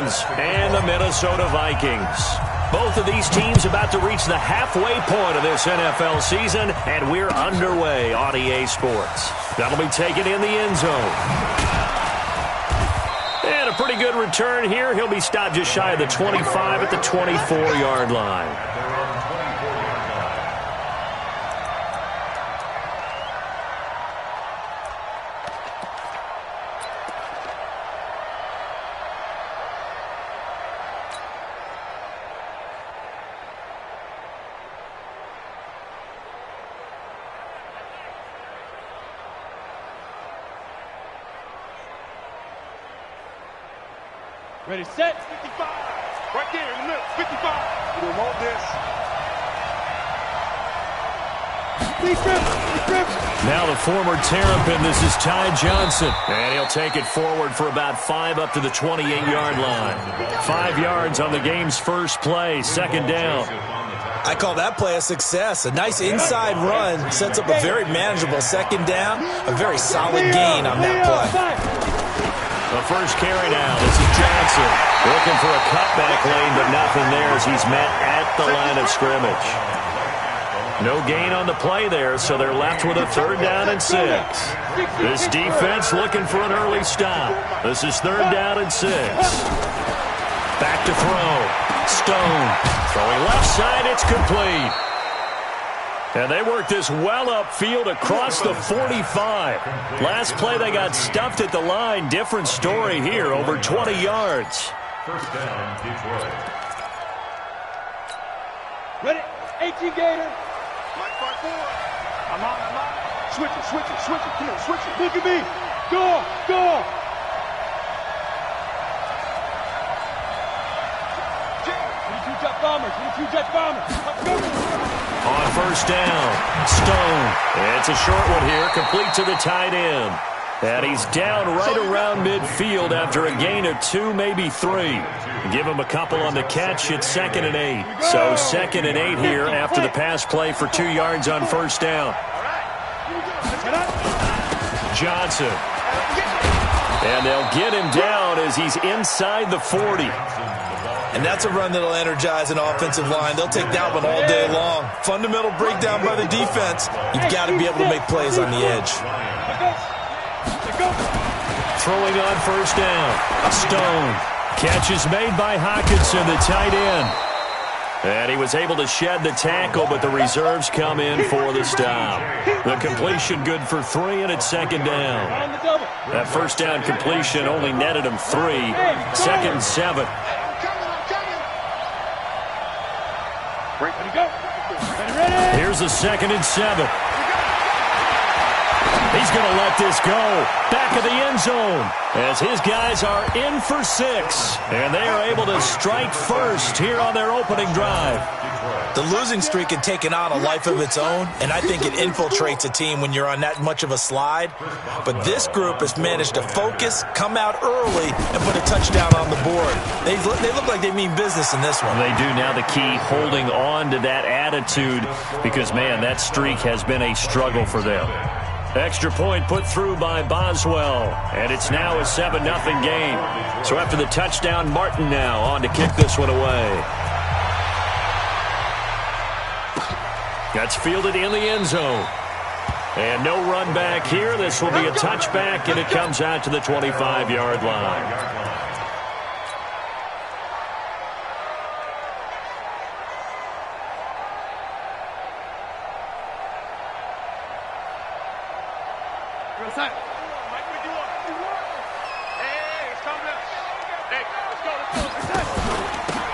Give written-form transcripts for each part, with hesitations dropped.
Dolphins and the Minnesota Vikings. Both of these teams about to reach the halfway point of this NFL season, and we're underway on EA Sports. That'll be taken in the end zone. And a pretty good return here. He'll be stopped just shy of the 25 at the 24-yard line. Ready, set. 55. Right there in the middle. 55. We'll hold this. Now the former Terrapin, this is Ty Johnson. And he'll take it forward for about 5 up to the 28-yard line. 5 yards on the game's first play, second down. I call that play a success. A nice inside run sets up a very manageable second down. A very solid gain on that play. The first carry now. This is Johnson looking for a cutback lane, but nothing there as he's met at the line of scrimmage. No gain on the play there, so they're left with a 3rd down and 6. This defense looking for an early stop. This is 3rd down and 6. Back to throw. Stone throwing left side. It's complete. And they worked this well upfield across the 45. Last play they got stuffed at the line. Different story here, over 20 yards. First down, Detroit. Ready, 18 Gator. Mike 5-4. I'm out. Switch it. Come on, switch it. Look at me. Go. 22 Jet Bombers. On first down, Stone. It's a short one here, complete to the tight end. And he's down right around midfield after a gain of 2, maybe 3. Give him a couple on the catch. It's 2nd and 8. So 2nd and 8 here after the pass play for 2 yards on first down. Johnson. And they'll get him down as he's inside the 40. And that's a run that'll energize an offensive line. They'll take that one all day long. Fundamental breakdown by the defense. You've got to be able to make plays on the edge. Throwing on first down. Stone. Catch is made by Hawkinson, the tight end. And he was able to shed the tackle, but the reserves come in for the stop. The completion good for 3, and it's 2nd down. That first down completion only netted him 3. 2nd and 7. Here's a 2nd and 7. He's going to let this go. Back of the end zone as his guys are in for 6. And they are able to strike first here on their opening drive. The losing streak had taken on a life of its own, and I think it infiltrates a team when you're on that much of a slide. But this group has managed to focus, come out early, and put a touchdown on the board. They look like they mean business in this one. They do. Now the key, holding on to that attitude, because, man, that streak has been a struggle for them. Extra point put through by Boswell, and it's now a 7-0 game. So after the touchdown, Martin now on to kick this one away. That's fielded in the end zone. And no run back here. This will be a touchback, and it comes out to the 25-yard line.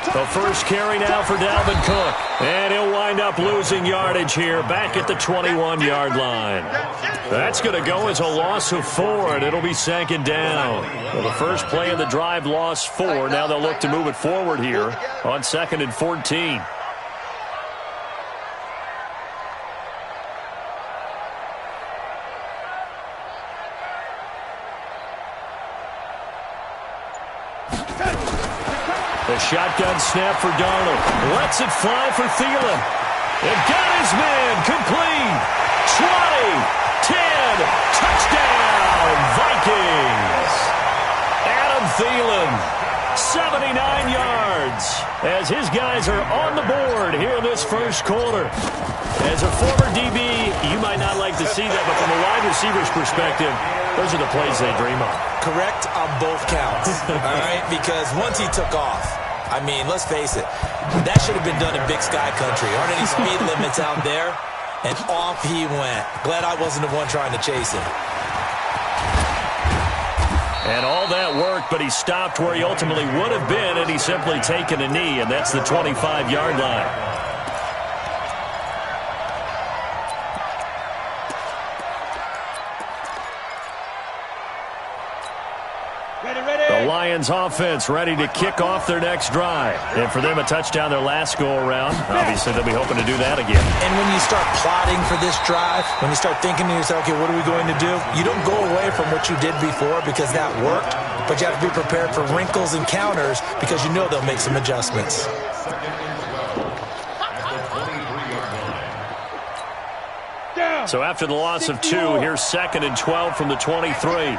The first carry now for Dalvin Cook. And he'll wind up losing yardage here back at the 21-yard line. That's going to go as a loss of 4, and it'll be 2nd down. Well, the first play of the drive lost 4. Now they'll look to move it forward here on 2nd and 14. The shotgun snap for Darnold. Lets it fly for Thielen. And got his man complete. 20, 10, touchdown, Vikings. Adam Thielen, Lions, as his guys are on the board here in this first quarter. As a former DB, you might not like to see that, but from a wide receiver's perspective, those are the plays they dream of. Correct on both counts, all right? Because once he took off, I mean, let's face it, that should have been done in Big Sky Country. Aren't any speed limits out there? And off he went. Glad I wasn't the one trying to chase him. And all that worked, but he stopped where he ultimately would have been, and he's simply taken a knee, and that's the 25-yard line. The Lions offense ready to kick off their next drive. And for them, a touchdown their last go-around. Obviously, they'll be hoping to do that again. And when you start plotting for this drive, when you start thinking to yourself, okay, what are we going to do? You don't go away from what you did before because that worked, but you have to be prepared for wrinkles and counters because you know they'll make some adjustments. So after the loss of 2, here's 2nd and 12 from the 23.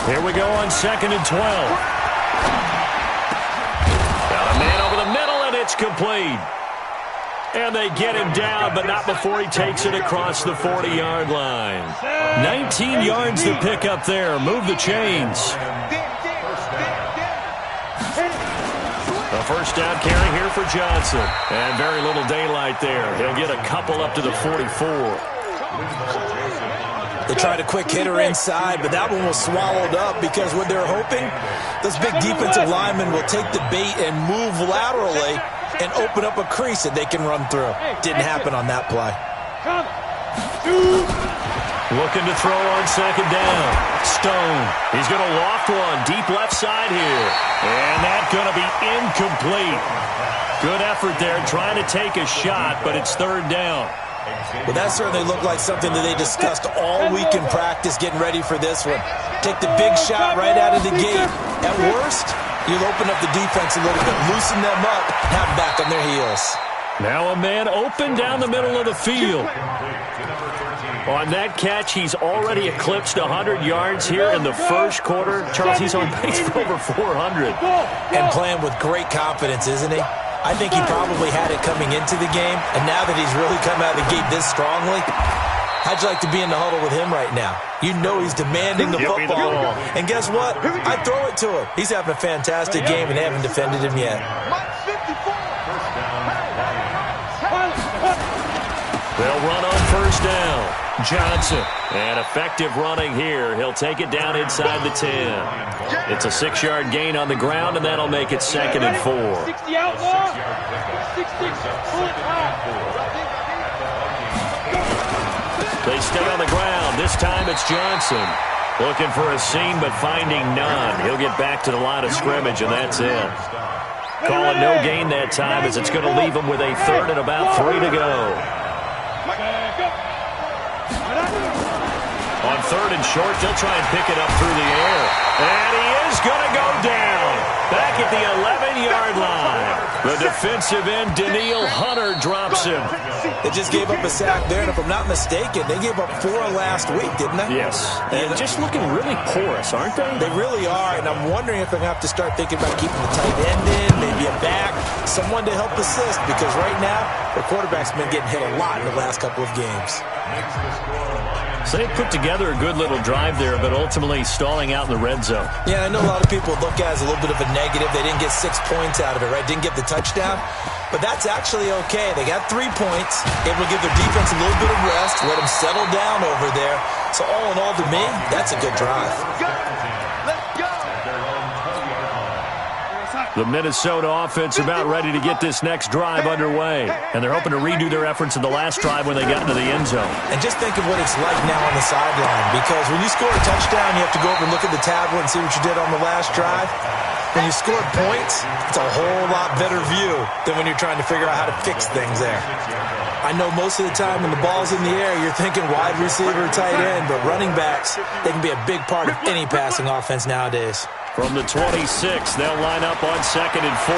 Here we go on 2nd and 12. Got a man over the middle, and it's complete. And they get him down, but not before he takes it across the 40-yard line. 19 yards to pick up there. Move the chains. The first down carry here for Johnson. And very little daylight there. He'll get a couple up to the 44. They tried a quick hitter inside, but that one was swallowed up because what they're hoping, those big defensive linemen will take the bait and move laterally and open up a crease that they can run through. Didn't happen on that play. Looking to throw on 2nd down. Stone. He's going to loft one deep left side here. And that's going to be incomplete. Good effort there trying to take a shot, but it's 3rd down. Well, that certainly looked like something that they discussed all week in practice getting ready for this one. Take the big shot right out of the gate. At worst, you'll open up the defense a little bit, loosen them up, have them back on their heels. Now a man open down the middle of the field. On that catch, he's already eclipsed 100 yards here in the first quarter. Charles, he's on pace for over 400. And playing with great confidence, isn't he? I think he probably had it coming into the game, and now that he's really come out of the gate this strongly, how'd you like to be in the huddle with him right now? You know he's demanding the football. And guess what? I throw it to him. He's having a fantastic game, and they haven't defended him yet. They'll run on 1st down. Johnson. And effective running here. He'll take it down inside the 10. It's a 6-yard gain on the ground, and that'll make it 2nd and 4. 60 outlaw. 66. They stay on the ground. This time it's Johnson. Looking for a seam, but finding none. He'll get back to the line of scrimmage, and that's it. Calling no gain that time as it's going to leave him with a 3rd and about 3 to go. On 3rd and short, they'll try and pick it up through the air. And he is going to go down. Back at the 11-yard line. The defensive end, Daniil Hunter, drops him. They just gave up a sack there, and if I'm not mistaken, they gave up 4 last week, didn't they? Yes. And just looking really porous, aren't they? They really are, and I'm wondering if they're going to have to start thinking about keeping the tight end in, maybe a back, someone to help assist, because right now, their quarterback's been getting hit a lot in the last couple of games. So they put together a good little drive there, but ultimately stalling out in the red zone. Yeah, I know a lot of people look at it as a little bit of a negative. They didn't get 6 points out of it, right? Didn't get the touchdown. But that's actually okay. They got 3 points. Able to give their defense a little bit of rest, let them settle down over there. So all in all, to me, that's a good drive. The Minnesota offense about ready to get this next drive underway. And they're hoping to redo their efforts in the last drive when they got into the end zone. And just think of what it's like now on the sideline. Because when you score a touchdown, you have to go over and look at the tablet and see what you did on the last drive. When you scored points, it's a whole lot better view than when you're trying to figure out how to fix things there. I know most of the time when the ball's in the air, you're thinking wide receiver, tight end, but running backs, they can be a big part of any passing offense nowadays. From the 26, they'll line up on 2nd and 4.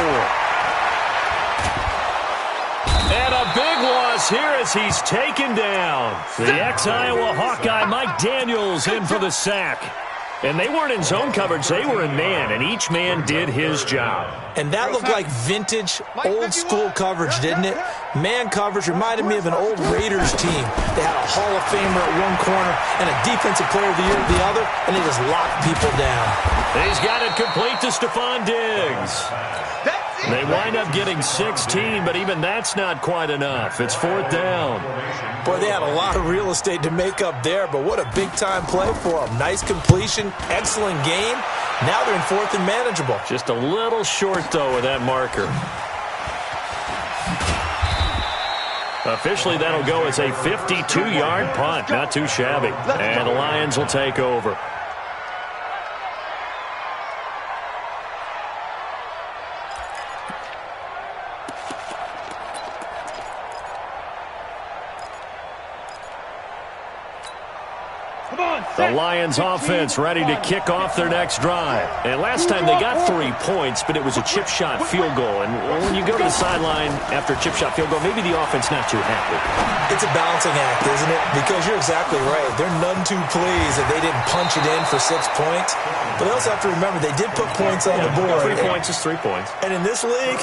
And a big loss here as he's taken down. The ex-Iowa Hawkeye, Mike Daniels, in for the sack. And they weren't in zone coverage. They were in man, and each man did his job. And that looked like vintage, old-school coverage, didn't it? Man coverage reminded me of an old Raiders team. They had a Hall of Famer at one corner and a Defensive Player of the Year at the other, and they just locked people down. He's got it complete to Stephon Diggs. They wind up getting 16, but even that's not quite enough. It's 4th down. Boy, they had a lot of real estate to make up there, but what a big-time play for them. Nice completion, excellent game. Now they're in 4th and manageable. Just a little short, though, with that marker. Officially, that'll go as a 52-yard punt. Not too shabby. And the Lions will take over. The Lions offense ready to kick off their next drive. And last time they got 3 points, but it was a chip shot field goal. And when you go to the sideline after a chip shot field goal, maybe the offense not too happy. It's a balancing act, isn't it? Because you're exactly right. They're none too pleased that they didn't punch it in for 6 points. But they also have to remember they did put points on the board. 3 points is 3 points. And in this league,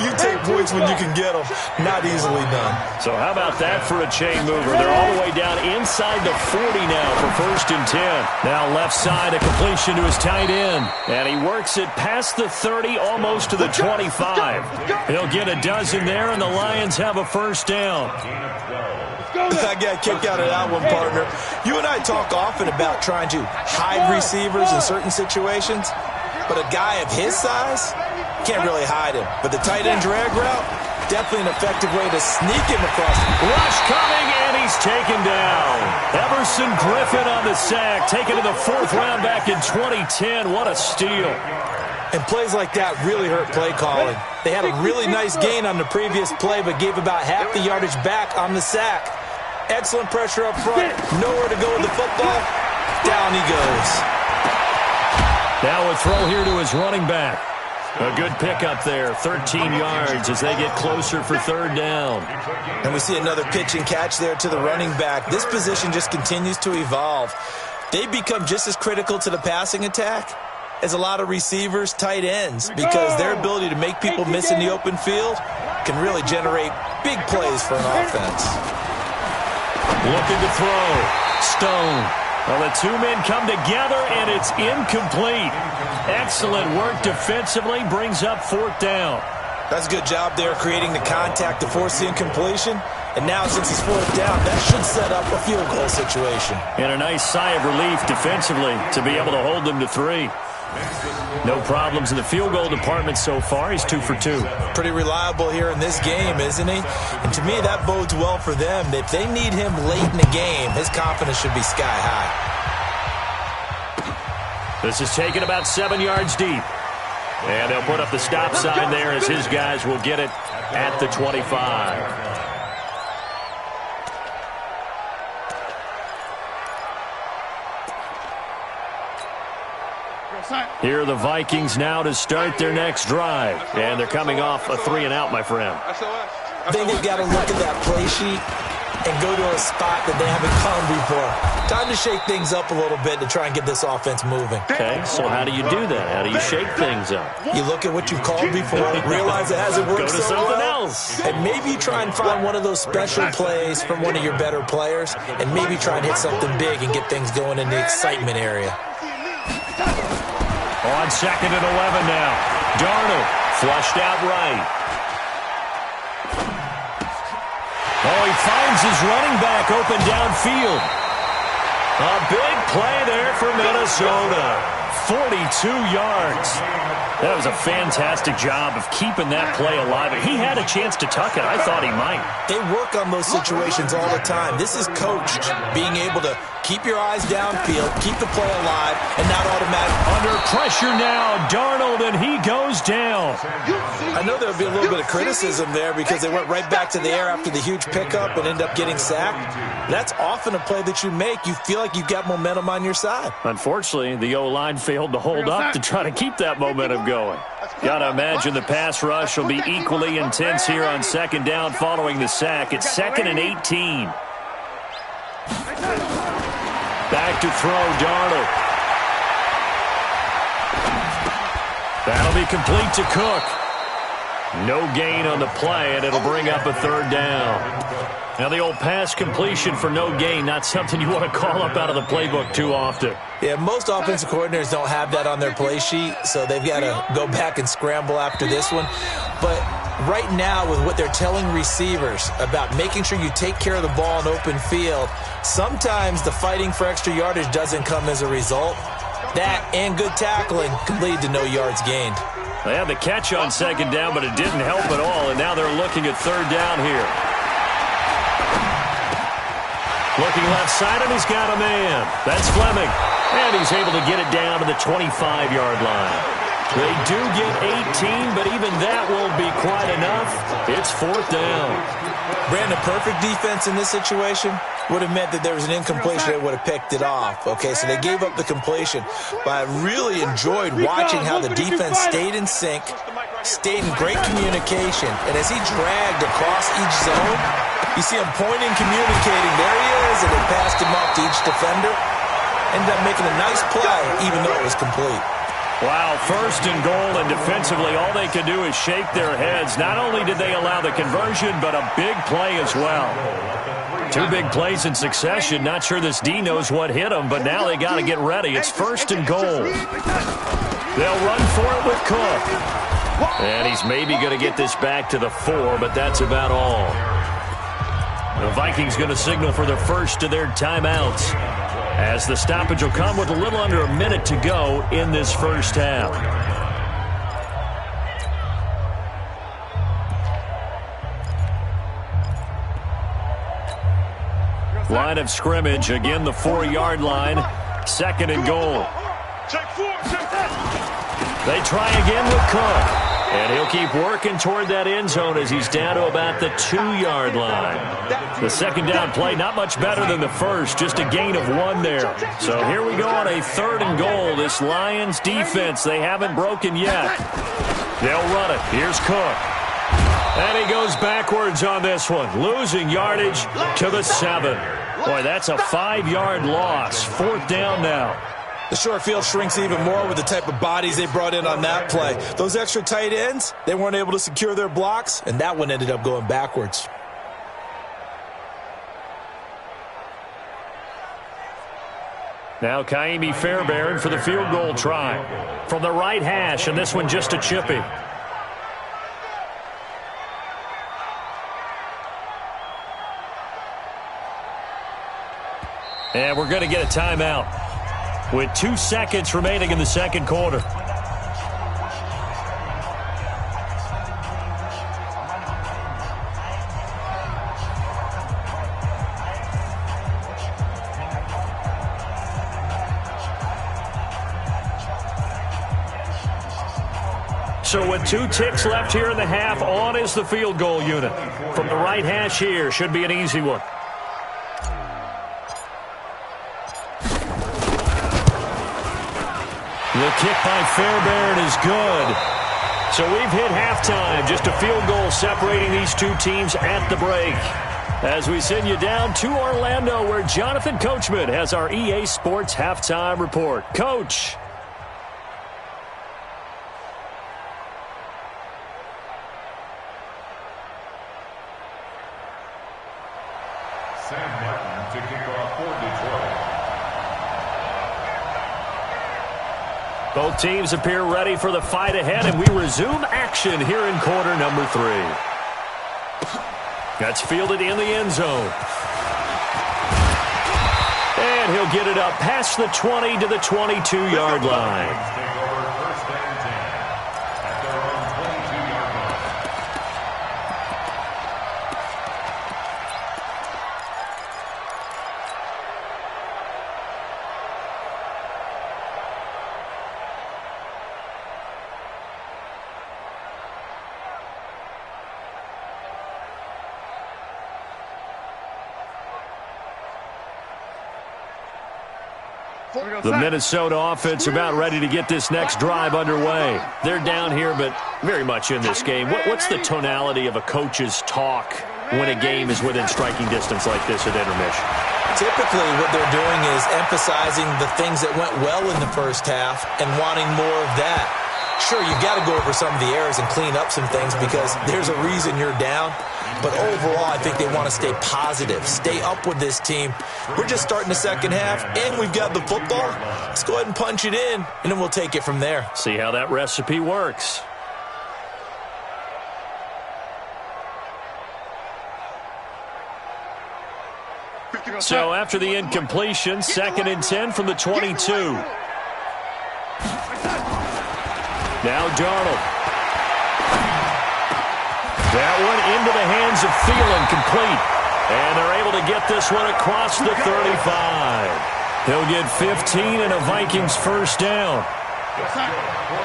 you take points when you can get them. Not easily done. So how about that for a chain mover? They're all the way down inside the 40 now for 1st and 10. Now left side, a completion to his tight end. And he works it past the 30, almost to the 25. He'll get a dozen there, and the Lions have a 1st down. I got a kick out of that one, partner. You and I talk often about trying to hide receivers in certain situations, but a guy of his size can't really hide him. But the tight end drag route, definitely an effective way to sneak him across. Rush coming, and he's taken down. Everson Griffin on the sack, taken to the 4th round back in 2010. What a steal. And plays like that really hurt play calling. They had a really nice gain on the previous play, but gave about half the yardage back on the sack. Excellent pressure up front. Nowhere to go with the football. Down he goes. Now a throw here to his running back. A good pickup there, 13 yards as they get closer for 3rd down. And we see another pitch and catch there to the running back. This position just continues to evolve. They become just as critical to the passing attack as a lot of receivers, tight ends, because their ability to make people miss in the open field can really generate big plays for an offense. Looking to throw. Stone. Well, the 2 men come together, and it's incomplete. Excellent work defensively. Brings up 4th down. That's a good job there creating the contact to force the incompletion. And now, since it's 4th down, that should set up a field goal situation. And a nice sigh of relief defensively to be able to hold them to 3. No problems in the field goal department so far. He's 2 for 2. Pretty reliable here in this game, isn't he? And to me, that bodes well for them. If they need him late in the game, his confidence should be sky high. This is taken about 7 yards deep. And they'll put up the stop sign there as his guys will get it at the 25. Here are the Vikings now to start their next drive. And thee coming off a 3-and-out, my friend. I think they've got to look at that play sheet and go to a spot that they haven't gone before. Time to shake things up a little bit to try and get this offense moving. Okay, so how do you do that? How do you shake things up? You look at what you've called before, realize it hasn't worked Go to so something well, else. and maybe you try and find one of those special plays from one of your better players, and maybe try and hit something big and get things going in the excitement area. On 2nd and 11 now. Darnold flushed out right. Oh, he finds his running back open downfield. A big play there for Minnesota. 42 yards. That was a fantastic job of keeping that play alive. He had a chance to tuck it. I thought he might. They work on those situations all the time. This is coached, being able to keep your eyes downfield, keep the play alive, and not automatic. Under pressure now, Darnold, and he goes down. I know there would be a little bit of criticism there because they went right back to the air after the huge pickup and end up getting sacked. That's often a play that you make. You feel like you've got momentum on your side. Unfortunately, the O-line failed to hold up to try to keep that momentum going. Got to imagine the pass rush will be equally intense here on 2nd down following the sack. It's 2nd and 18. Back to throw, Darnold. That'll be complete to Cook. No gain on the play, and it'll bring up a third down. Now, the old pass completion for no gain, not something you want to call up out of the playbook too often. Yeah, most offensive coordinators don't have that on their play sheet, so they've got to go back and scramble after this one. But right now, with what they're telling receivers about making sure you take care of the ball in open field, sometimes the fighting for extra yardage doesn't come as a result. That and good tackling can lead to no yards gained. They had the catch on second down, but it didn't help at all, and now they're looking at third down here. Looking left side, and he's got a man. That's Fleming. And he's able to get it down to the 25-yard line. They do get 18, but even that won't be quite enough. It's fourth down. Brandon, perfect defense in this situation would have meant that there was an incompletion that would have picked it off. Okay, so they gave up the completion. But I really enjoyed watching how the defense stayed in sync, stayed in great communication. And as he dragged across each zone, you see him pointing, communicating. There he is, and they passed him off to each defender. Ended up making a nice play, even though it was complete. Wow, first and goal, and defensively all they could do is shake their heads. Not only did they allow the conversion, but a big play as well. Two big plays in succession. Not sure this D knows what hit them, but now they got to get ready. It's first and goal. They'll run for it with Cook. And he's maybe going to get this back to the 4, but that's about all. The Vikings going to signal for the first of their timeouts, as the stoppage will come with a little under a minute to go in this first half. Line of scrimmage, again the 4-yard line, second and goal. They try again with Cook. And he'll keep working toward that end zone as he's down to about the 2-yard line. The second down play, not much better than the first, just a gain of 1 there. So here we go on a third and goal. This Lions defense, they haven't broken yet. They'll run it. Here's Cook. And he goes backwards on this one, losing yardage to the 7. Boy, that's a 5-yard loss. Fourth down now. The short field shrinks even more with the type of bodies they brought in on that play. Those extra tight ends, they weren't able to secure their blocks, and that one ended up going backwards. Now Kaimi Fairbairn for the field goal try. From the right hash, and this one just a chippy. And we're going to get a timeout with 2 seconds remaining in the second quarter. So with 2 ticks left here in the half, on is the field goal unit. From the right hash here, should be an easy one. The kick by Fairbairn is good. So we've hit halftime. Just a field goal separating these two teams at the break. As we send you down to Orlando, where Jonathan Coachman has our EA Sports halftime report. Coach. Sam Martin to kick off for Detroit. Both teams appear ready for the fight ahead, and we resume action here in quarter number 3. That's fielded in the end zone. And he'll get it up past the 20 to the 22-yard line. The Minnesota offense about ready to get this next drive underway. They're down here, but very much in this game. What's the tonality of a coach's talk when a game is within striking distance like this at intermission? Typically, what they're doing is emphasizing the things that went well in the first half and wanting more of that. Sure, you got to go over some of the errors and clean up some things because there's a reason you're down. But overall, I think they want to stay positive, stay up with this team. We're just starting the second half, and we've got the football. Let's go ahead and punch it in, and then we'll take it from there. See how that recipe works. So after the incompletion, 2nd and 10 from the 22. Now Darnold. That one into the hands of Thielen, complete. And they're able to get this one across the 35. He'll get 15 and a Vikings first down.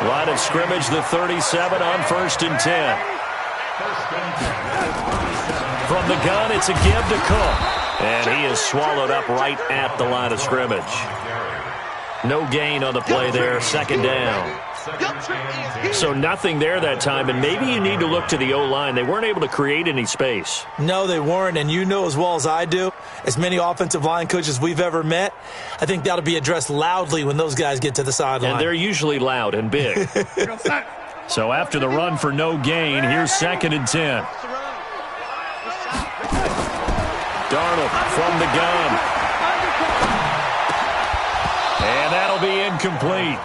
Line of scrimmage, the 37 on 1st and 10. From the gun, it's a give to Cook. And he is swallowed up right at the line of scrimmage. No gain on the play there, 2nd down. So nothing there that time, and maybe you need to look to the O-line. They weren't able to create any space. No, they weren't, and you know as well as I do, as many offensive line coaches we've ever met, I think that'll be addressed loudly when those guys get to the sideline. And they're usually loud and big. So after the run for no gain, here's 2nd and 10. Darnold from the gun. And that'll be incomplete.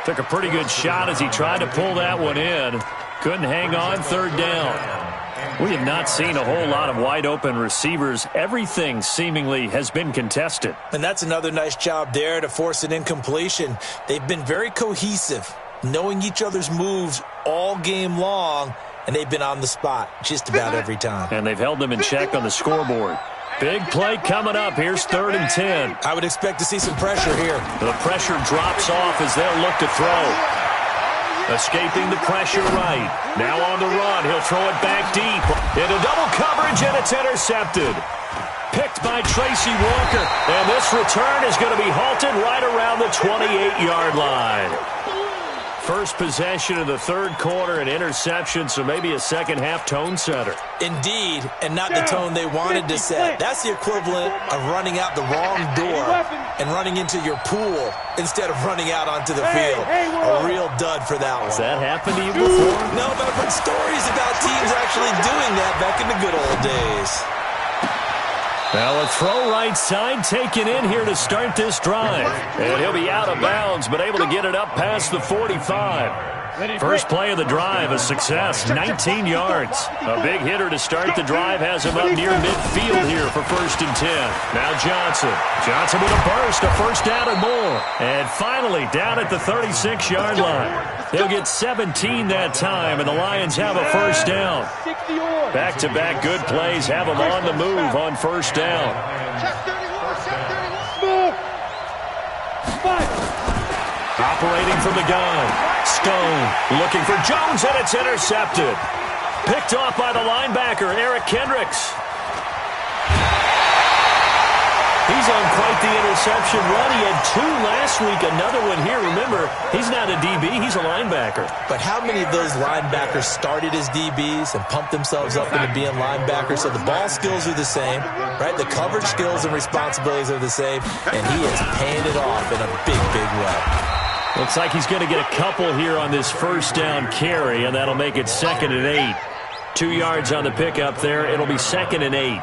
Took a pretty good shot as he tried to pull that one in. Couldn't hang on, 3rd down. We have not seen a whole lot of wide open receivers. Everything seemingly has been contested. And that's another nice job there to force an incompletion. They've been very cohesive, knowing each other's moves all game long, and they've been on the spot just about every time. And they've held them in check on the scoreboard. Big play coming up. Here's 3rd and 10. I would expect to see some pressure here. The pressure drops off as they'll look to throw. Escaping the pressure right. Now on the run. He'll throw it back deep. Into double coverage, and it's intercepted. Picked by Tracy Walker. And this return is going to be halted right around the 28-yard line. First possession of the 3rd quarter, an interception, so maybe a second-half tone setter. Indeed, and not the tone they wanted to set. That's the equivalent of running out the wrong door and running into your pool instead of running out onto the field. A real dud for that one. Has that happened to you before? No, but I've heard stories about teams actually doing that back in the good old days. Now a throw right side taken in here to start this drive. And he'll be out of bounds, but able to get it up past the 45. First play of the drive, a success, 19 yards. A big hitter to start the drive has him up near midfield here for 1st and 10. Now Johnson. Johnson with a burst, a first down and more. And finally down at the 36-yard line. He'll get 17 that time, and the Lions have a first down. Back-to-back good plays have them on the move on 1st down. Operating from the gun. Stone looking for Jones, and it's intercepted. Picked off by the linebacker, Eric Kendricks. He's on quite the interception run. He had 2 last week, another one here. Remember, he's not a DB, he's a linebacker. But how many of those linebackers started as DBs and pumped themselves up into being linebackers? So the ball skills are the same, right? The coverage skills and responsibilities are the same, and he is paying it off in a big, big way. Looks like he's going to get a couple here on this first down carry, and that'll make it 2nd and 8. 2 yards on the pickup there. It'll be 2nd and 8.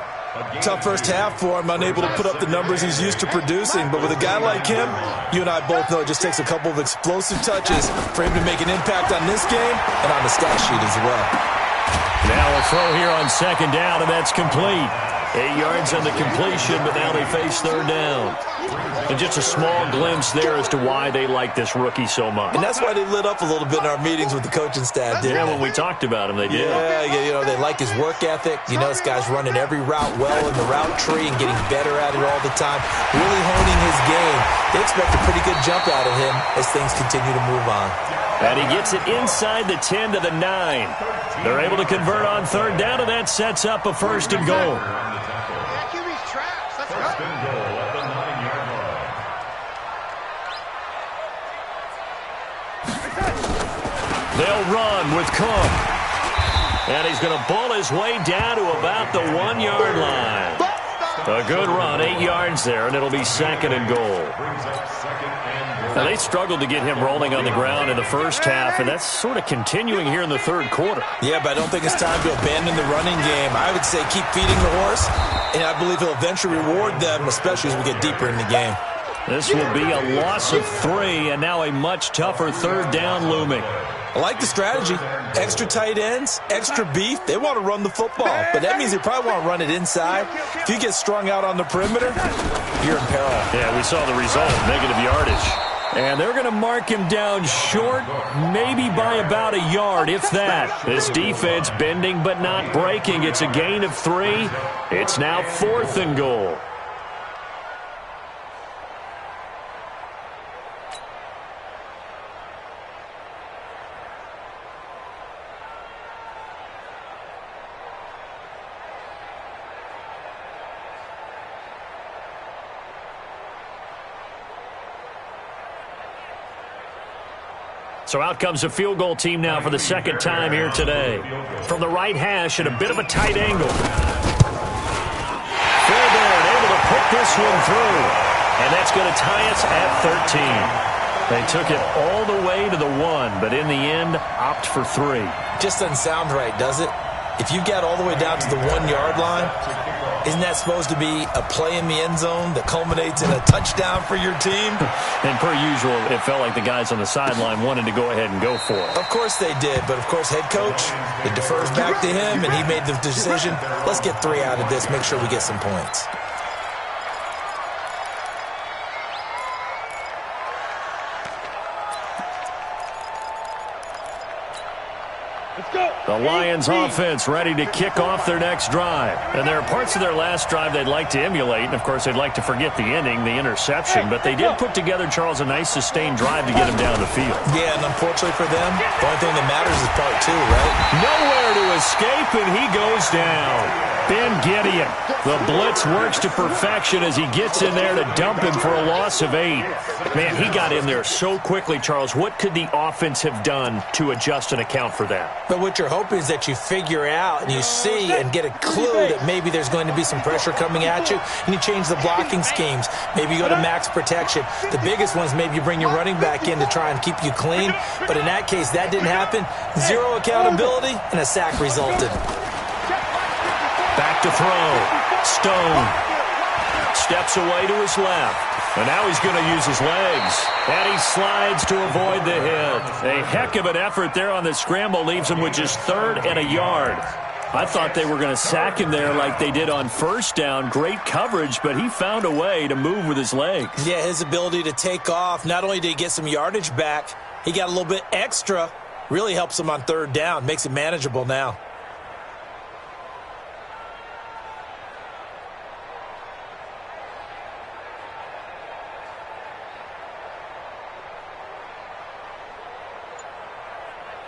Tough first half for him, unable to put up the numbers he's used to producing. But with a guy like him, you and I both know it just takes a couple of explosive touches for him to make an impact on this game and on the stat sheet as well. Now a throw here on 2nd down, and that's complete. 8 yards on the completion, but now they face 3rd down. And just a small glimpse there as to why they like this rookie so much. And that's why they lit up a little bit in our meetings with the coaching staff, didn't they? When we talked about him, they did. Yeah, you know, they like his work ethic. You know, this guy's running every route well in the route tree and getting better at it all the time, really honing his game. They expect a pretty good jump out of him as things continue to move on. And he gets it inside the 10 to the 9. They're able to convert on 3rd down, and that sets up a 1st and goal. They'll run with Cook. And he's going to bull his way down to about the 1-yard line. A good run, 8 yards there, and it'll be 2nd and goal. Now, they struggled to get him rolling on the ground in the first half, and that's sort of continuing here in the third quarter. Yeah, but I don't think it's time to abandon the running game. I would say keep feeding the horse, and I believe he'll eventually reward them, especially as we get deeper in the game. This will be a loss of 3, and now a much tougher third down looming. I like the strategy. Extra tight ends, extra beef. They want to run the football, but that means they probably want to run it inside. If you get strung out on the perimeter, you're in peril. Yeah, we saw the result, negative yardage. And they're going to mark him down short, maybe by about a yard, if that. This defense bending but not breaking. It's a gain of 3. It's now 4th and goal. So out comes a field goal team now for the second time here today. From the right hash at a bit of a tight angle. Fairbairn able to put this one through. And that's going to tie us at 13. They took it all the way to the 1, but in the end, opt for 3. Just doesn't sound right, does it? If you get all the way down to the 1-yard line, isn't that supposed to be a play in the end zone that culminates in a touchdown for your team? And per usual, it felt like the guys on the sideline wanted to go ahead and go for it. Of course they did, but of course head coach, it defers back to him, and he made the decision, let's get 3 out of this, make sure we get some points. The Lions offense ready to kick off their next drive. And there are parts of their last drive they'd like to emulate. And, of course, they'd like to forget the ending, the interception. But they did put together, Charles, a nice sustained drive to get him down the field. Yeah, and unfortunately for them, the only thing that matters is part 2, right? Nowhere to escape, and he goes down. Ben Gideon. The blitz works to perfection as he gets in there to dump him for a loss of 8. Man, he got in there so quickly, Charles. What could the offense have done to adjust and account for that? But what you're hoping is that you figure out and you see and get a clue that maybe there's going to be some pressure coming at you, and you change the blocking schemes. Maybe you go to max protection. The biggest one's maybe you bring your running back in to try and keep you clean. But in that case, that didn't happen. 0 accountability, and a sack resulted. Back to throw. Stone steps away to his left. And now he's going to use his legs. And he slides to avoid the hit. A heck of an effort there on the scramble. Leaves him with just 3rd and a yard. I thought they were going to sack him there like they did on first down. Great coverage, but he found a way to move with his legs. Yeah, his ability to take off. Not only did he get some yardage back, he got a little bit extra. Really helps him on 3rd down. Makes it manageable now.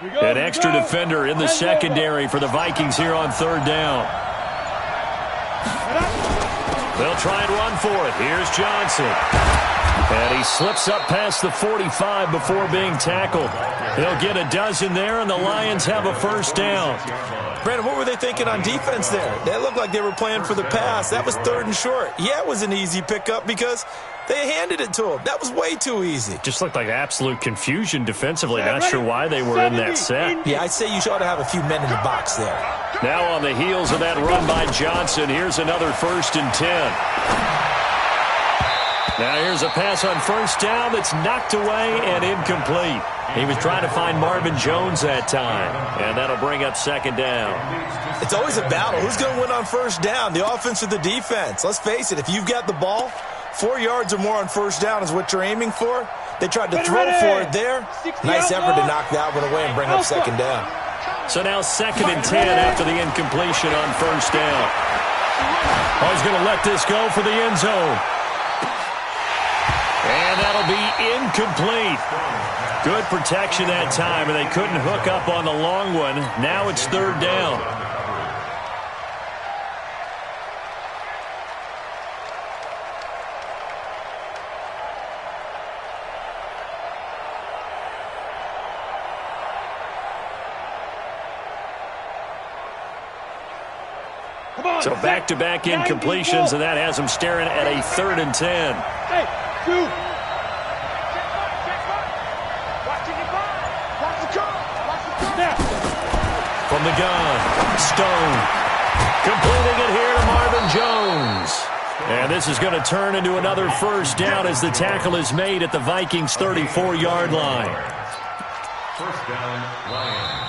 An extra defender in the secondary for the Vikings here on 3rd down. They'll try and run for it. Here's Johnson. And he slips up past the 45 before being tackled. He'll get a dozen there, and the Lions have a 1st down. Brandon, what were they thinking on defense there? That looked like they were playing for the pass. That was 3rd and short. Yeah, it was an easy pickup because they handed it to him. That was way too easy. Just looked like absolute confusion defensively. Not sure why they were in that set. Yeah, I'd say you ought to have a few men in the box there. Now on the heels of that run by Johnson, here's another 1st and 10. Now here's a pass on 1st down that's knocked away and incomplete. He was trying to find Marvin Jones that time, and that'll bring up 2nd down. It's always a battle. Who's going to win on 1st down, the offense or the defense? Let's face it, if you've got the ball, 4 yards or more on 1st down is what you're aiming for. They tried to throw for it there. Nice effort to knock that one away and bring up 2nd down. So now 2nd and 10 after the incompletion on 1st down. Oh, he's going to let this go for the end zone. And that'll be incomplete. Good protection that time, and they couldn't hook up on the long one. Now it's 3rd down. So back-to-back incompletions, and that has them staring at a 3rd and 10. Hey, 2. from the gun. Stone. Completing it here to Marvin Jones. And this is going to turn into another first down as the tackle is made at the Vikings' 34-yard line. First down, Lions.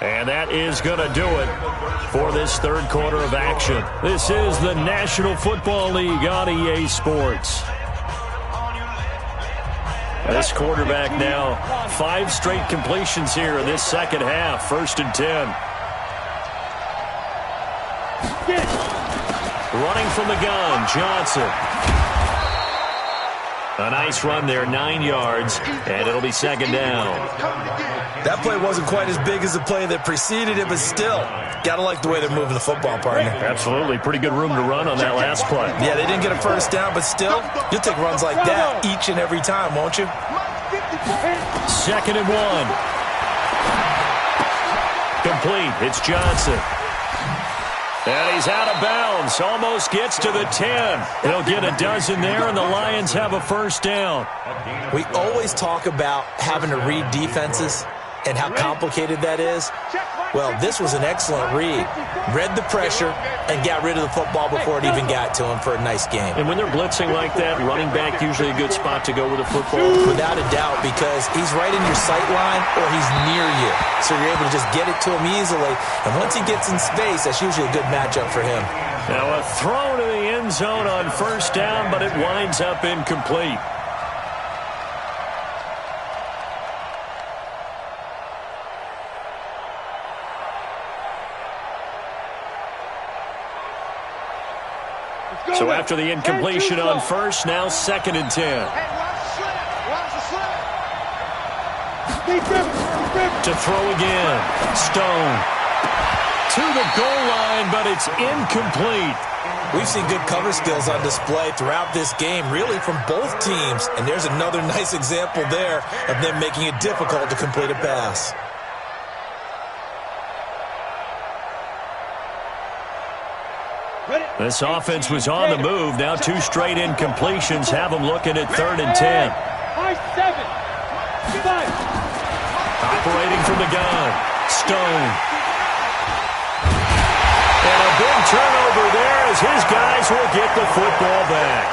And that is going to do it for this third quarter of action. This is the National Football League on EA Sports. This quarterback now, 5 straight completions here in this second half. 1st and 10. Running from the gun, Johnson. A nice run there, 9 yards, and it'll be second down. That play wasn't quite as big as the play that preceded it, but still, gotta like the way they're moving the football, partner. Absolutely, pretty good room to run on that last play. Yeah, they didn't get a first down, but still, you'll take runs like that each and every time, won't you? 2nd and 1. Complete, it's Johnson. And he's out of bounds, almost gets to the 10. He'll get a dozen there, and the Lions have a first down. We always talk about having to read defenses and how complicated that is. Well, this was an excellent read. Read the pressure and got rid of the football before it even got to him for a nice game. And when they're blitzing like that, running back usually a good spot to go with the football. Without a doubt, because he's right in your sight line or he's near you. So you're able to just get it to him easily. And once he gets in space, that's usually a good matchup for him. Now a throw to the end zone on first down, but it winds up incomplete. So after the incompletion on first, now 2nd and 10. To throw again. Stone. To the goal line, but it's incomplete. We've seen good cover skills on display throughout this game, really from both teams. And there's another nice example there of them making it difficult to complete a pass. This offense was on the move. Now 2 straight incompletions have them looking at 3rd and 10. Operating from the gun. Stone. And a big turnover there as his guys will get the football back.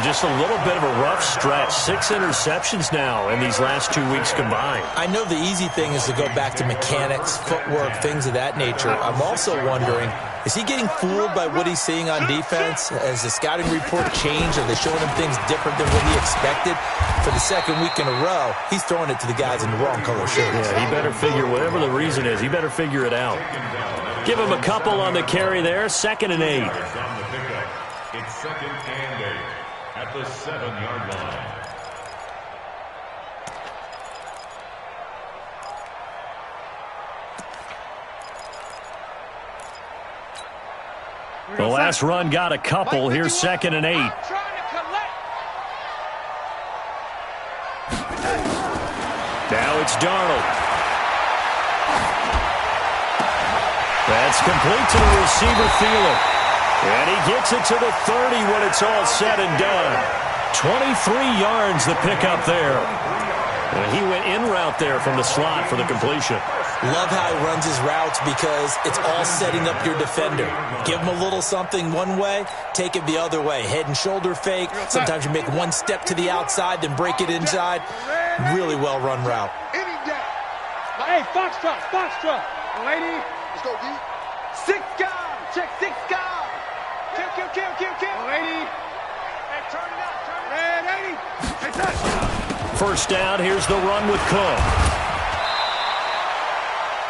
Just a little bit of a rough stretch. 6 interceptions now in these last 2 weeks combined. I know the easy thing is to go back to mechanics, footwork, things of that nature. I'm also wondering, is he getting fooled by what he's seeing on defense? Has the scouting report changed? Are they showing him things different than what he expected? For the 2nd week in a row, he's throwing it to the guys in the wrong color shirts. Yeah, he better figure, whatever the reason is, he better figure it out. Give him a couple on the carry there. 2nd and 8. It's 2nd and 8 at the 7-yard line. The last run got a couple. Here's 2nd and 8. Now it's Darnold. That's complete to the receiver, Thielen. And he gets it to the 30 when it's all said and done. 23 yards the pickup there. And he went in route there from the slot for the completion. Love how he runs his routes because it's all setting up your defender. Give him a little something one way, take it the other way. Head and shoulder fake. Sometimes you make one step to the outside, then break it inside. Really well-run route. Hey, Foxtrot, Foxtrot. Lady, let's go, D. 6 guard. Check 6 guard. Kill. Lady. Hey, turn it out, turn it out. Red 80. Hey, touch. First down, here's the run with Cook.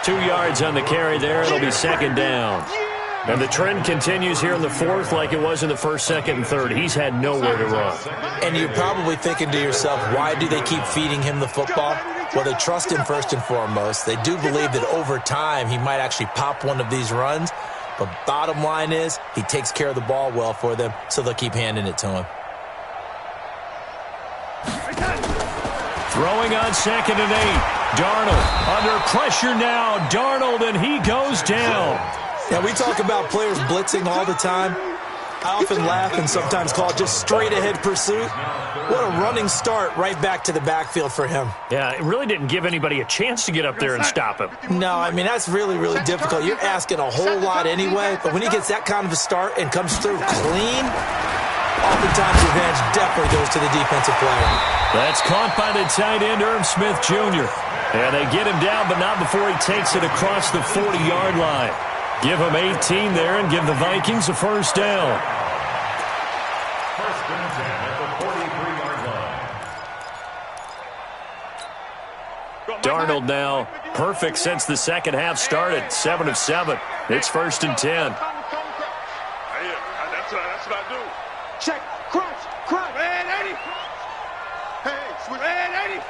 2 yards on the carry there. It'll be 2nd down. And the trend continues here in the 4th like it was in the 1st, 2nd, and 3rd. He's had nowhere to run. And you're probably thinking to yourself, why do they keep feeding him the football? Well, they trust him first and foremost. They do believe that over time he might actually pop one of these runs. But bottom line is he takes care of the ball well for them, so they'll keep handing it to him. Throwing on 2nd and 8. Darnold under pressure now. Darnold, and he goes down. Now, we talk about players blitzing all the time. I often laugh and sometimes call it just straight-ahead pursuit. What a running start right back to the backfield for him. Yeah, it really didn't give anybody a chance to get up there and stop him. No, I mean, that's really, really difficult. You're asking a whole lot anyway, but when he gets that kind of a start and comes through clean, oftentimes the advantage definitely goes to the defensive player. That's caught by the tight end, Irv Smith Jr. And they get him down, but not before he takes it across the 40-yard line. Give him 18 there and give the Vikings a first down. First and 10 at the 43-yard line. Darnold now perfect since the second half started. 7 of 7. It's first and 10. That's what I do. Check. Crunch. Red 80. Hey, switch. Red 80.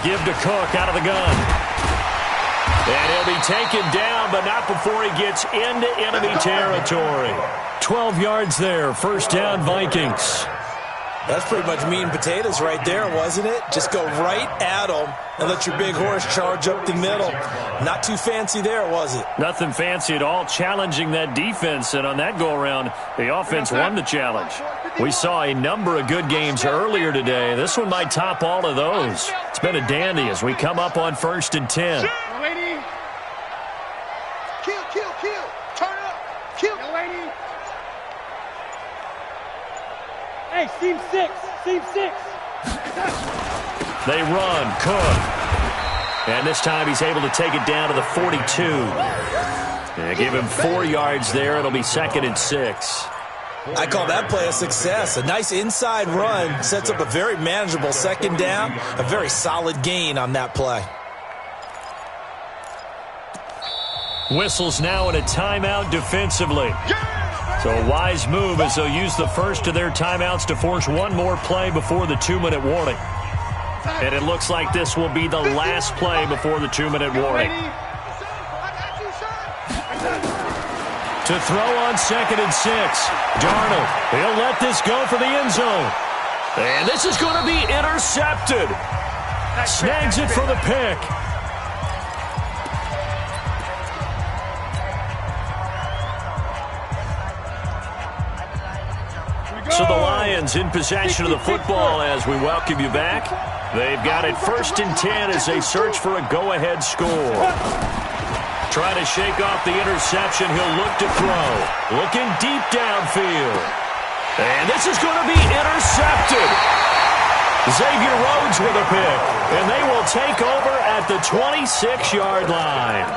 Give to Cook out of the gun. And he'll be taken down, but not before he gets into enemy territory. 12 yards there. First down, Vikings. That's pretty much meat and potatoes right there, wasn't it? Just go right at them and let your big horse charge up the middle. Not too fancy there, was it? Nothing fancy at all, challenging that defense. And on that go-around, the offense won the challenge. We saw a number of good games earlier today. This one might top all of those. It's been a dandy as we come up on first and 10. Lady. Kill. Turn up. Kill. Lady. Hey, seam 6. They run. Cook. And this time he's able to take it down to the 42. And give him 4 yards there. It'll be second and 6. I call that play a success. A nice inside run sets up a very manageable second down. A very solid gain on that play. Whistles now in a timeout defensively. So a wise move as they'll use the first of their timeouts to force one more play before the 2-minute warning. And it looks like this will be the last play before the 2-minute warning. To throw on second and 6. Darnold, he'll let this go for the end zone. And this is going to be intercepted. Snags it for the pick. So the Lions in possession of the football as we welcome you back. They've got it first and 10 as they search for a go-ahead score. Trying to shake off the interception. He'll look to throw. Looking deep downfield. And this is going to be intercepted. Xavier Rhodes with a pick. And they will take over at the 26-yard line.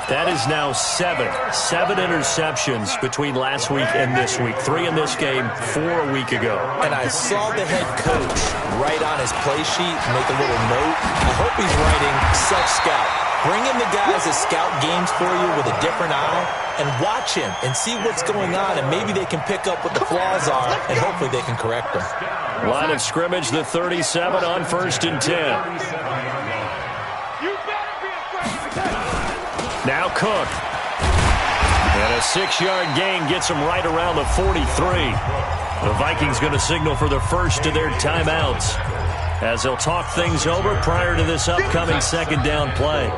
That is now 7 interceptions between last week and this week. 3 in this game, 4 a week ago. And I saw the head coach write on his play sheet, make a little note. I hope he's writing self-scout. Bring in the guys that scout games for you with a different eye and watch him and see what's going on, and maybe they can pick up what the flaws are, and hopefully they can correct them. Line of scrimmage, the 37 on first and 10. Now Cook. And a 6-yard gain gets him right around the 43. The Vikings going to signal for the first of their timeouts as they'll talk things over prior to this upcoming second down play.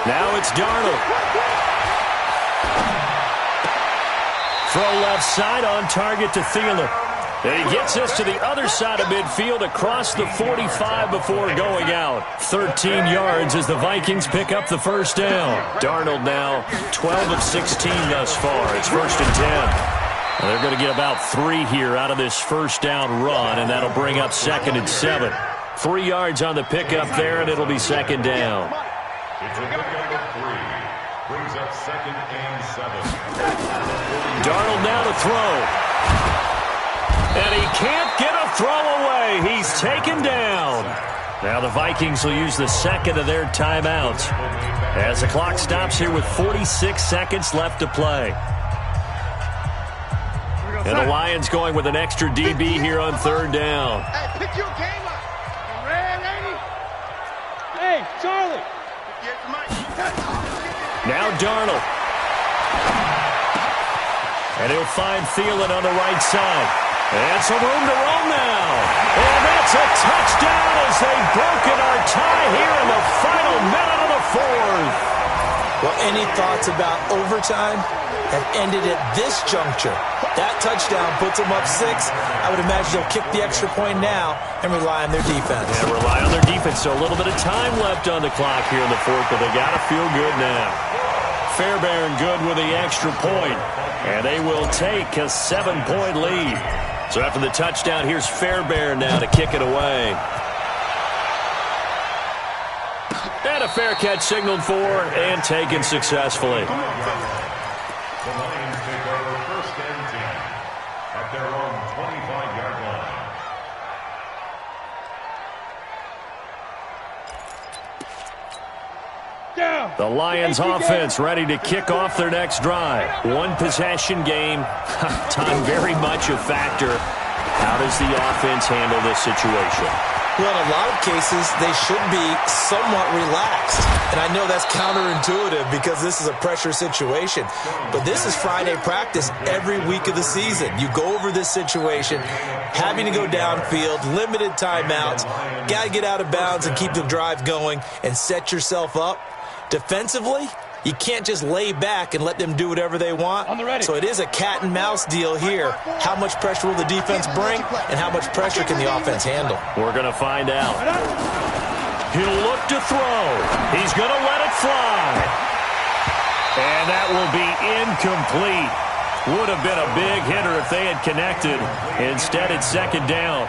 Now it's Darnold. Throw left side on target to Thielen. And he gets us to the other side of midfield across the 45 before going out. 13 yards as the Vikings pick up the first down. Darnold now 12 of 16 thus far. It's first and 10. Well, they're going to get about 3 here out of this first down run, and that'll bring up second and 7. 3 yards on the pickup there, and it'll be second down. It's a pickup of 3. Brings up second and 7. Darnold now to throw. And he can't get a throw away. He's taken down. Now the Vikings will use the second of their timeouts as the clock stops here with 46 seconds left to play. And the Lions going with an extra DB here on third down. Hey, pick your game up. Red 80. Hey, Hey, Charlie. Now Darnold. And he'll find Thielen on the right side. And some room to roam now. And that's a touchdown as they've broken our tie here in the final minute of the fourth. Well, any thoughts about overtime have ended at this juncture. That touchdown puts them up 6. I would imagine they'll kick the extra point now and rely on their defense. Yeah, rely on their defense. So a little bit of time left on the clock here in the fourth, but they got to feel good now. Fairbairn good with the extra point, and they will take a 7-point lead. So after the touchdown, here's Fairbairn now to kick it away. And a fair catch signaled for and taken successfully. The Lions take over 1st and 10 at their own 25-yard line. The Lions offense ready to kick off their next drive. One possession game. Time very much a factor. How does the offense handle this situation? Well, in a lot of cases, they should be somewhat relaxed. And I know that's counterintuitive because this is a pressure situation. But this is Friday practice every week of the season. You go over this situation, having to go downfield, limited timeouts, got to get out of bounds and keep the drive going and set yourself up. Defensively, you can't just lay back and let them do whatever they want. So it is a cat and mouse deal here. How much pressure will the defense bring and how much pressure can the offense handle? We're going to find out. He'll look to throw. He's going to let it fly. And that will be incomplete. Would have been a big hitter if they had connected. Instead, it's 2nd down.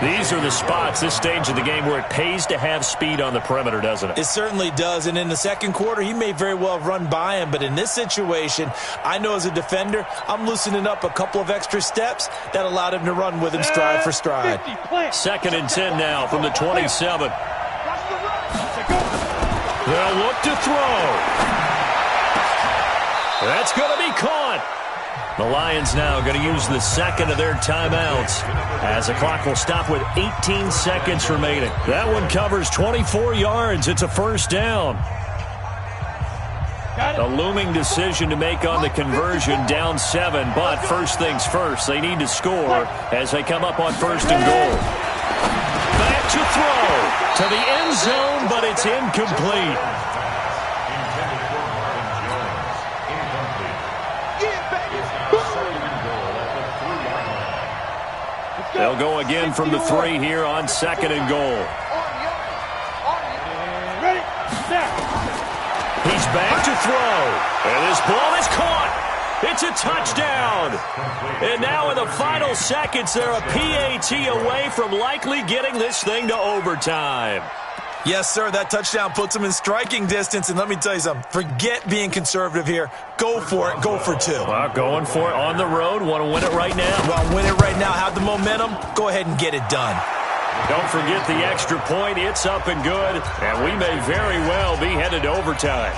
These are the spots, this stage of the game, where it pays to have speed on the perimeter, doesn't it? It certainly does, and in the second quarter, he may very well have run by him, but in this situation, I know as a defender, I'm loosening up a couple of extra steps that allowed him to run with him stride for stride. 2nd and 10 now from the 27. They'll look to throw. That's going to be caught. The Lions now going to use the 2nd of their timeouts as the clock will stop with 18 seconds remaining. That one covers 24 yards. It's a 1st down. A looming decision to make on the conversion, down 7. But first things first, they need to score as they come up on 1st and goal. Back to throw to the end zone, but it's incomplete. They'll go again from the 3 here on 2nd and goal. He's back to throw. And this ball is caught. It's a touchdown. And now in the final seconds, they're a PAT away from likely getting this thing to overtime. Yes, sir, that touchdown puts them in striking distance. And let me tell you something, forget being conservative here. Go for it. Go for 2. Well, going for it on the road. Want to win it right now? Well, win it right now. Have the momentum. Go ahead and get it done. Don't forget the extra point. It's up and good. And we may very well be headed to overtime.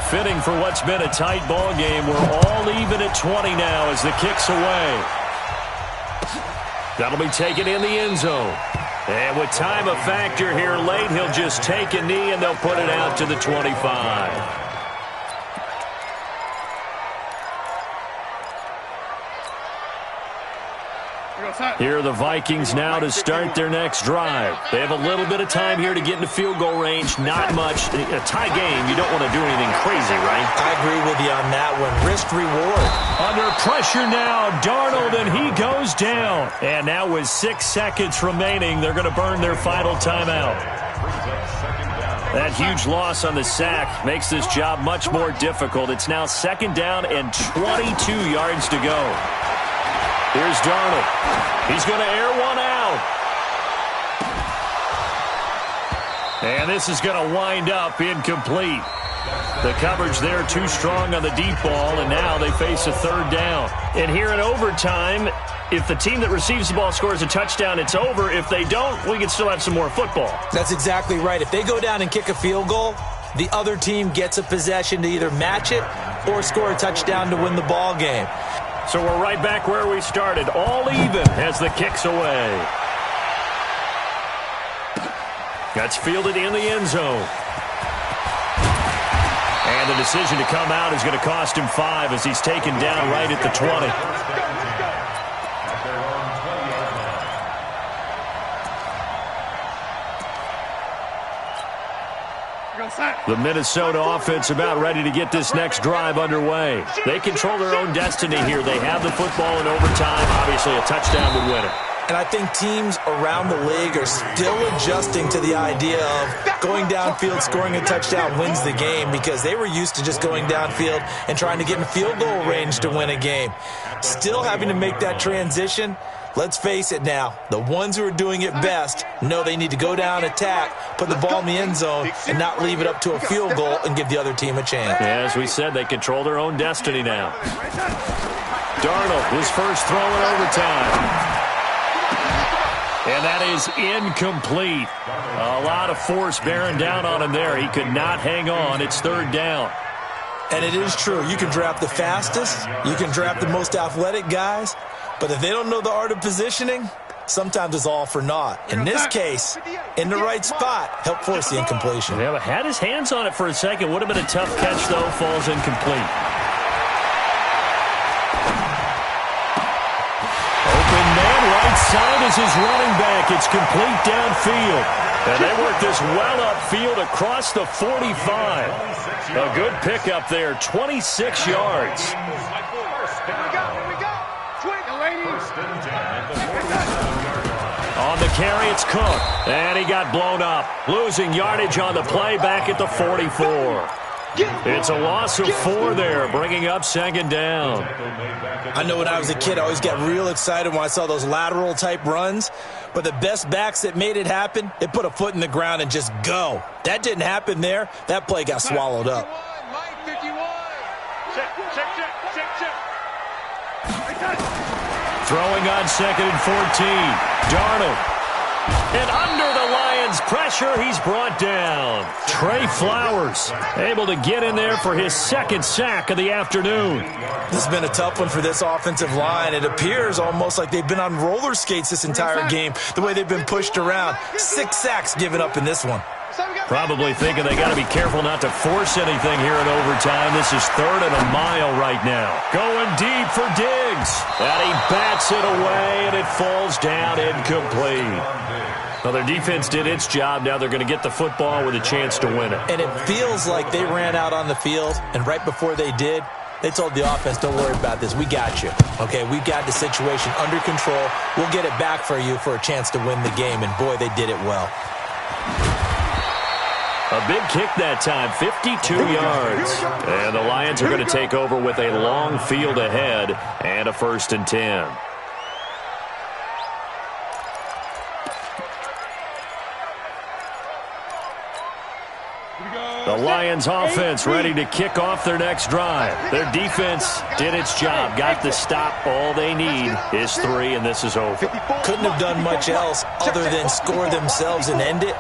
Fitting for what's been a tight ball game. We're all even at 20 now as the kick's away. That'll be taken in the end zone. And with time a factor here late, he'll just take a knee and they'll put it out to the 25. Here are the Vikings now to start their next drive. They have a little bit of time here to get into field goal range. Not much. A tie game, you don't want to do anything crazy, right? I agree with you on that one. Risk reward. Under pressure now, Darnold, and he goes down. And now with 6 seconds remaining, they're going to burn their final timeout. That huge loss on the sack makes this job much more difficult. It's now 2nd down and 22 yards to go. Here's Darnold. He's going to air one out. And this is going to wind up incomplete. The coverage there too strong on the deep ball, and now they face a 3rd down. And here in overtime, if the team that receives the ball scores a touchdown, it's over. If they don't, we can still have some more football. That's exactly right. If they go down and kick a field goal, the other team gets a possession to either match it or score a touchdown to win the ball game. So we're right back where we started, all even as the kick's away. That's fielded in the end zone. And the decision to come out is going to cost him 5 as he's taken down right at the 20. The Minnesota offense about ready to get this next drive underway. They control their own destiny here. They have the football in overtime. Obviously, a touchdown would win it. And I think teams around the league are still adjusting to the idea of going downfield, scoring a touchdown wins the game, because they were used to just going downfield and trying to get in field goal range to win a game. Still having to make that transition. Let's face it now, the ones who are doing it best know they need to go down, attack, put the ball in the end zone, and not leave it up to a field goal and give the other team a chance. Yeah, as we said, they control their own destiny now. Darnold, his first throw in overtime. And that is incomplete. A lot of force bearing down on him there. He could not hang on. It's third down. And it is true. You can draft the fastest. You can draft the most athletic guys. But if they don't know the art of positioning, sometimes it's all for naught. In this case, in the right spot, help force the incompletion. Yeah, but had his hands on it for a second. Would have been a tough catch, though. Falls incomplete. Open man, right side is his running back. It's complete downfield. And they work this well upfield across the 45. A good pickup there, 26 yards. On the carry, it's Cook. And he got blown up. Losing yardage on the play back at the 44. It's a loss of 4 there, bringing up second down. I know when I was a kid, I always got real excited when I saw those lateral-type runs. But the best backs that made it happen, they put a foot in the ground and just go. That didn't happen there. That play got swallowed up. Throwing on second and 14. Darnold. And under the Lions' pressure, he's brought down. Trey Flowers able to get in there for his second sack of the afternoon. This has been a tough one for this offensive line. It appears almost like they've been on roller skates this entire game, the way they've been pushed around. 6 sacks given up in this one. Probably thinking they got to be careful not to force anything here in overtime. This is 3rd and a mile right now. Going deep for Diggs. And he bats it away, and it falls down incomplete. Well, their defense did its job. Now they're going to get the football with a chance to win it. And it feels like they ran out on the field, and right before they did, they told the offense, don't worry about this. We got you. Okay, we got the situation under control. We'll get it back for you for a chance to win the game. And, boy, they did it well. A big kick that time, 52 yards. And the Lions are going to take over with a long field ahead and a 1st and 10. The Lions offense ready to kick off their next drive. Their defense did its job, got the stop. All they need is 3, and this is over. Couldn't have done much else other than score themselves and end it.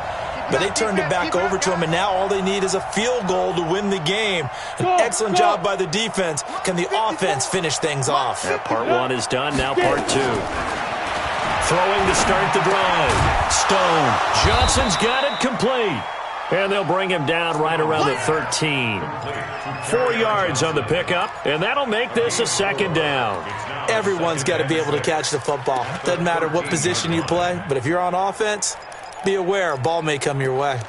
But they turned it back over to him, and now all they need is a field goal to win the game. An excellent job by the defense. Can the offense finish things off? Yeah, part 1 is done, now part 2. Throwing to start the drive. Stone. Johnson's got it complete. And they'll bring him down right around the 13. 4 yards on the pickup, and that'll make this a 2nd down. Everyone's got to be able to catch the football. Doesn't matter what position you play, but if you're on offense, be aware a ball may come your way.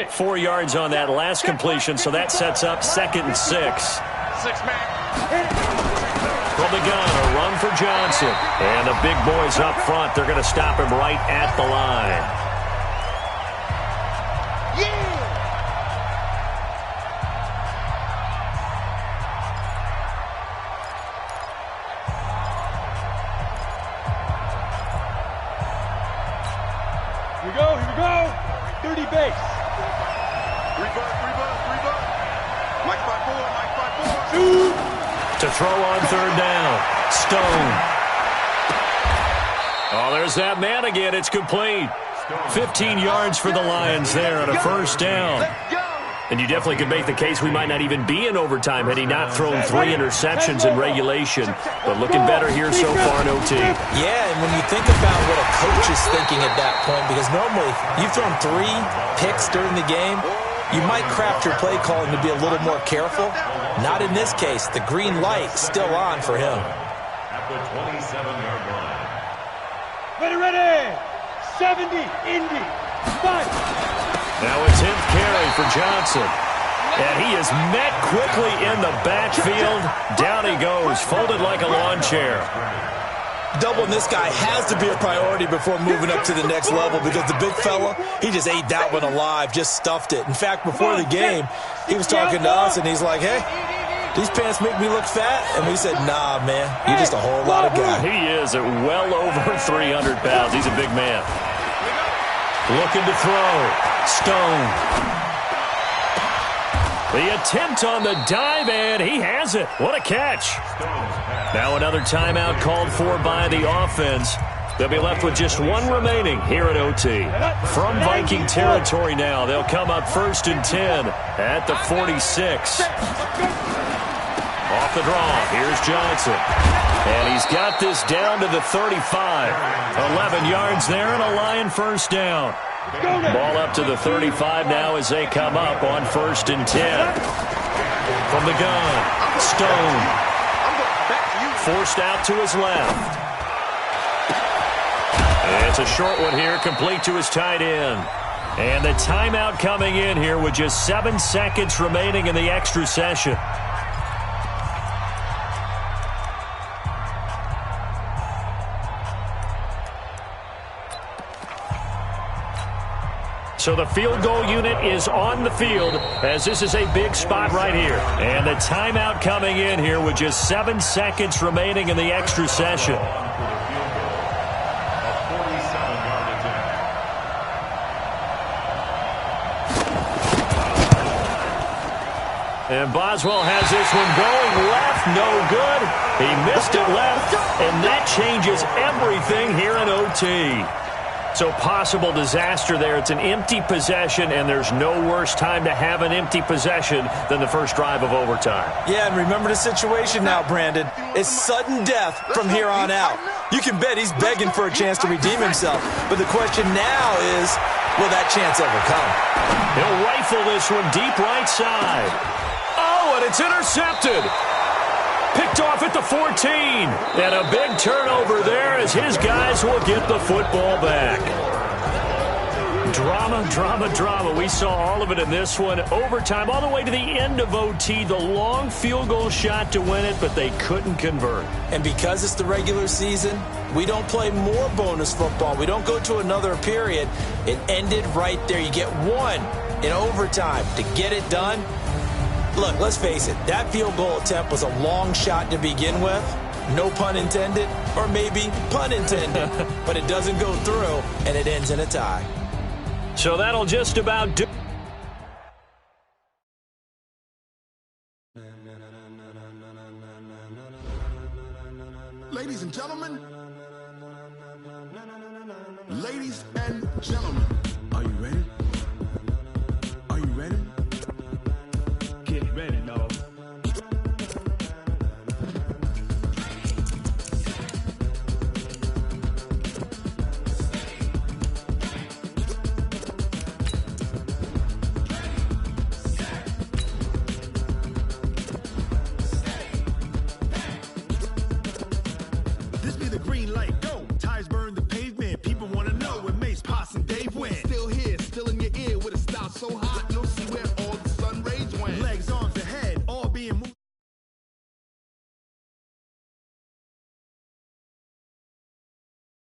4 yards on that last completion, so that sets up 2nd and 6. 6-man. From the gun, a run for Johnson. And the big boys up front, they're going to stop him right at the line. Here we go. 30 base. Revert. Mike 5-4. Shoot. To throw on 3rd down. Stone. Oh, there's that man again. It's complete. 15 yards for the Lions there on a 1st down. And you definitely could make the case we might not even be in overtime had he not thrown 3 interceptions in regulation. But looking better here so far in OT. Yeah, and when you think about what a coach is thinking at that point, because normally you've thrown 3 picks during the game, you might craft your play calling to be a little more careful. Not in this case. The green light still on for him. At the 27-yard line. Ready. 70, Indy. Fight. Now a 10th carry for Johnson. And he is met quickly in the backfield. Down he goes, folded like a lawn chair. Doubling this guy has to be a priority before moving up to the next level, because the big fella, he just ate that one alive, just stuffed it. In fact, before the game, he was talking to us, and he's like, hey, these pants make me look fat? And we said, nah, man, you're just a whole lot of guy. He is at well over 300 pounds. He's a big man. Looking to throw. Stone. The attempt on the dive, and he has it. What a catch. Now another timeout called for by the offense. They'll be left with just 1 remaining here at OT. From Viking territory now, they'll come up 1st and 10 at the 46. Off the draw, here's Johnson. And he's got this down to the 35. 11 yards there and a Lion first down. Ball up to the 35 now as they come up on 1st and 10. From the gun, Stone. Forced out to his left. It's a short one here, complete to his tight end. And the timeout coming in here with just 7 seconds remaining in the extra session. So the field goal unit is on the field, as this is a big spot right here. And the timeout coming in here with just 7 seconds remaining in the extra session. And Boswell has this one going left, no good. He missed it left, and that changes everything here in OT. So possible disaster there. It's an empty possession, and there's no worse time to have an empty possession than the first drive of overtime. Yeah, and remember the situation now, Brandon. It's sudden death from here on out. You can bet he's begging for a chance to redeem himself. But the question now is, will that chance ever come? He'll rifle this one deep right side. Oh, and it's intercepted. Picked off at the 14. And a big turnover there as his guys will get the football back. Drama, drama, drama. We saw all of it in this one. Overtime all the way to the end of OT. The long field goal shot to win it, but they couldn't convert. And because it's the regular season, we don't play more bonus football. We don't go to another period. It ended right there. You get one in overtime to get it done. Look, let's face it, that field goal attempt was a long shot to begin with. No pun intended, or maybe pun intended. But it doesn't go through, and it ends in a tie. So that'll just about do. Ladies and gentlemen, are you ready?